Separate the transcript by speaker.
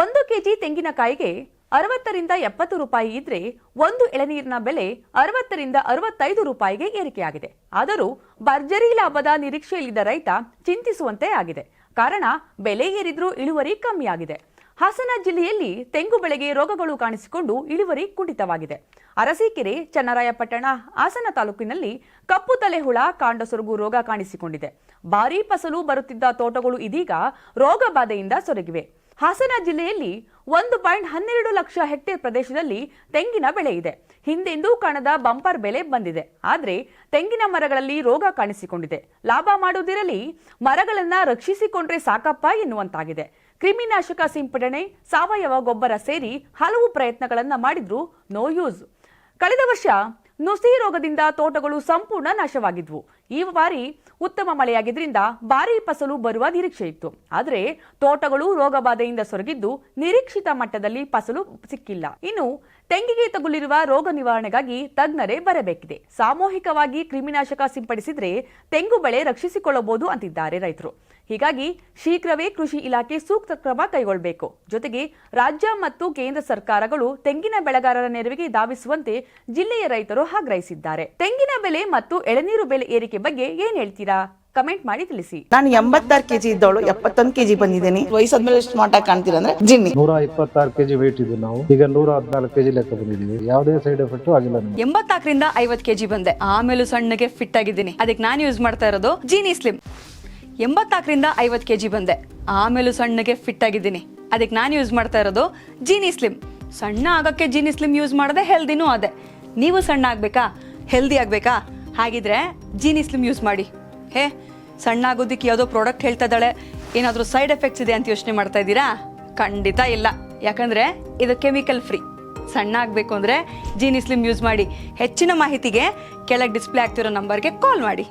Speaker 1: 1 KG ತೆಂಗಿನಕಾಯಿಗೆ 60ರಿಂದ 70 ರೂಪಾಯಿ ಇದ್ರೆ ಒಂದು ಎಳನೀರಿನ ಬೆಲೆ 60ರಿಂದ 65 ರೂಪಾಯಿಗೆ ಏರಿಕೆಯಾಗಿದೆ. ಆದರೂ ಭರ್ಜರಿ ಲಾಭದ ನಿರೀಕ್ಷೆಯಲ್ಲಿದ್ದ ರೈತ ಚಿಂತಿಸುವಂತೆ ಆಗಿದೆ. ಕಾರಣ ಬೆಲೆ ಏರಿದ್ರೂ ಇಳುವರಿ ಕಮ್ಮಿಯಾಗಿದೆ. ಹಾಸನ ಜಿಲ್ಲೆಯಲ್ಲಿ ತೆಂಗು ಬೆಳೆಗೆ ರೋಗಗಳು ಕಾಣಿಸಿಕೊಂಡು ಇಳುವರಿ ಕುಂಠಿತವಾಗಿದೆ. ಅರಸೀಕೆರೆ, ಚನ್ನರಾಯಪಟ್ಟಣ, ಹಾಸನ ತಾಲೂಕಿನಲ್ಲಿ ಕಪ್ಪು ತಲೆಹುಳ, ಕಾಂಡ ಸೊರಗು ರೋಗ ಕಾಣಿಸಿಕೊಂಡಿದೆ. ಭಾರೀ ಫಸಲು ಬರುತ್ತಿದ್ದ ತೋಟಗಳು ಇದೀಗ ರೋಗ ಬಾಧೆಯಿಂದ ಸೊರಗಿವೆ. ಹಾಸನ ಜಿಲ್ಲೆಯಲ್ಲಿ 1.12 ಲಕ್ಷ ಹೆಕ್ಟೇರ್ ಪ್ರದೇಶದಲ್ಲಿ ತೆಂಗಿನ ಬೆಳೆ ಇದೆ. ಹಿಂದೆಂದೂ ಕಾಣದ ಬಂಪರ್ ಬೆಲೆ ಬಂದಿದೆ. ಆದರೆ ತೆಂಗಿನ ಮರಗಳಲ್ಲಿ ರೋಗ ಕಾಣಿಸಿಕೊಂಡಿದೆ. ಲಾಭ ಮಾಡುವುದಿರಲಿ, ಮರಗಳನ್ನ ರಕ್ಷಿಸಿಕೊಂಡ್ರೆ ಸಾಕಪ್ಪ ಎನ್ನುವಂತಾಗಿದೆ. ಕ್ರಿಮಿನಾಶಕ ಸಿಂಪಡಣೆ, ಸಾವಯವ ಗೊಬ್ಬರ ಸೇರಿ ಹಲವು ಪ್ರಯತ್ನಗಳನ್ನ ಮಾಡಿದ್ರೂ ನೋ ಯೂಸ್. ಕಳೆದ ವರ್ಷ ನುಸಿ ರೋಗದಿಂದ ತೋಟಗಳು ಸಂಪೂರ್ಣ ನಾಶವಾಗಿದ್ವು. ಈ ಬಾರಿ ಉತ್ತಮ ಮಳೆಯಾಗಿದ್ರಿಂದ ಭಾರೀ ಫಸಲು ಬರುವ ನಿರೀಕ್ಷೆ ಇತ್ತು. ಆದರೆ ತೋಟಗಳು ರೋಗ ಬಾಧೆಯಿಂದ ಸೊರಗಿದ್ದು ನಿರೀಕ್ಷಿತ ಮಟ್ಟದಲ್ಲಿ ಫಸಲು ಸಿಕ್ಕಿಲ್ಲ. ಇನ್ನು ತೆಂಗಿಗೆ ತಗುಲಿರುವ ರೋಗ ನಿವಾರಣೆಗಾಗಿ ತಜ್ಞರೇ ಬರಬೇಕಿದೆ. ಸಾಮೂಹಿಕವಾಗಿ ಕ್ರಿಮಿನಾಶಕ ಸಿಂಪಡಿಸಿದ್ರೆ ತೆಂಗು ಬೆಳೆ ರಕ್ಷಿಸಿಕೊಳ್ಳಬಹುದು ಅಂತಿದ್ದಾರೆ ರೈತರು. ಹೀಗಾಗಿ ಶೀಘ್ರವೇ ಕೃಷಿ ಇಲಾಖೆ ಸೂಕ್ತ ಕ್ರಮ ಕೈಗೊಳ್ಳಬೇಕು. ಜೊತೆಗೆ ರಾಜ್ಯ ಮತ್ತು ಕೇಂದ್ರ ಸರ್ಕಾರಗಳು ತೆಂಗಿನ ಬೆಳೆಗಾರರ ನೆರವಿಗೆ ಧಾವಿಸುವಂತೆ ಜಿಲ್ಲೆಯ ರೈತರು ಆಗ್ರಹಿಸಿದ್ದಾರೆ. ತೆಂಗಿನ ಬೆಲೆ ಮತ್ತು ಎಳನೀರು ಬೆಲೆ ಏರಿಕೆ ಬಗ್ಗೆ ಏನ್ ಹೇಳ್ತೀರಾ? ಕಮೆಂಟ್ ಮಾಡಿ ತಿಳಿಸಿ.
Speaker 2: ನಾನು 86 ಕೆಜಿ ಇದ್ದವಳು 71 ಕೆಜಿ ಬಂದಿದ್ದೀನಿ. ವಯಸ್ಸಾದ್ಮೇಲೆ ಸ್ಮಾರ್ಟ್ ಆಗಿ ಕಾಣ್ತೀರಾ ಅಂದ್ರೆ ಜಿನ್ನಿ.
Speaker 3: 126 ಕೆಜಿ ವೇಟ್ ಇದೆ. ನಾವು ಈಗ 114 ಕೆಜಿ ಲೆಕ್ಕ ಬಂದಿದ್ದೀವಿ. ಯಾವುದೇ ಸೈಡ್ ಎಫೆಕ್ಟ್ ಆಗಿಲ್ಲ.
Speaker 4: 84ರಿಂದ 50 ಕೆಜಿ ಬಂದೆ. ಆಮೇಲೆ ಸಣ್ಣಗೆ ಫಿಟ್ ಆಗಿದ್ದೀನಿ. ಅದಕ್ಕೆ ನಾನು ಯೂಸ್ ಮಾಡ್ತಾ ಇರೋದು ಜೀನಿ ಸ್ಲಿಮ್. 84ರಿಂದ 50 ಕೆಜಿ ಬಂದೆ. ಆಮೇಲೆ ಸಣ್ಣಗೆ ಫಿಟ್ ಆಗಿದ್ದೀನಿ. ಅದಕ್ಕೆ ನಾನು ಯೂಸ್ ಮಾಡ್ತಾ ಇರೋದು ಜೀನಿ ಸ್ಲಿಮ್. ಸಣ್ಣ ಆಗಕ್ಕೆ ಜೀನಿ ಸ್ಲಿಮ್ ಯೂಸ್ ಮಾಡದೆ ಹೆಲ್ದಿನೂ ಅದೇ. ನೀವು ಸಣ್ಣ ಆಗ್ಬೇಕಾ, ಹೆಲ್ದಿ ಆಗ್ಬೇಕಾ? ಹಾಗಿದ್ರೆ ಜೀನಿ ಸ್ಲಿಮ್ ಯೂಸ್ ಮಾಡಿ. ಸಣ್ಣ ಆಗೋದಕ್ಕೆ ಯಾವುದೋ ಪ್ರಾಡಕ್ಟ್ ಹೇಳ್ತಾ ಇದ್ದಾಳೆ, ಏನಾದರೂ ಸೈಡ್ ಎಫೆಕ್ಟ್ಸ್ ಇದೆ ಅಂತ ಯೋಚನೆ ಮಾಡ್ತಾ ಇದ್ದೀರಾ? ಖಂಡಿತ ಇಲ್ಲ. ಯಾಕಂದ್ರೆ ಇದು ಕೆಮಿಕಲ್ ಫ್ರೀ. ಸಣ್ಣ ಆಗಬೇಕು ಅಂದ್ರೆ ಜೀನಿ ಸ್ಲಿಮ್ ಯೂಸ್ ಮಾಡಿ. ಹೆಚ್ಚಿನ ಮಾಹಿತಿಗೆ ಕೆಳಗೆ ಡಿಸ್ಪ್ಲೇ ಆಗ್ತಿರೋ ನಂಬರ್ಗೆ ಕಾಲ್ ಮಾಡಿ.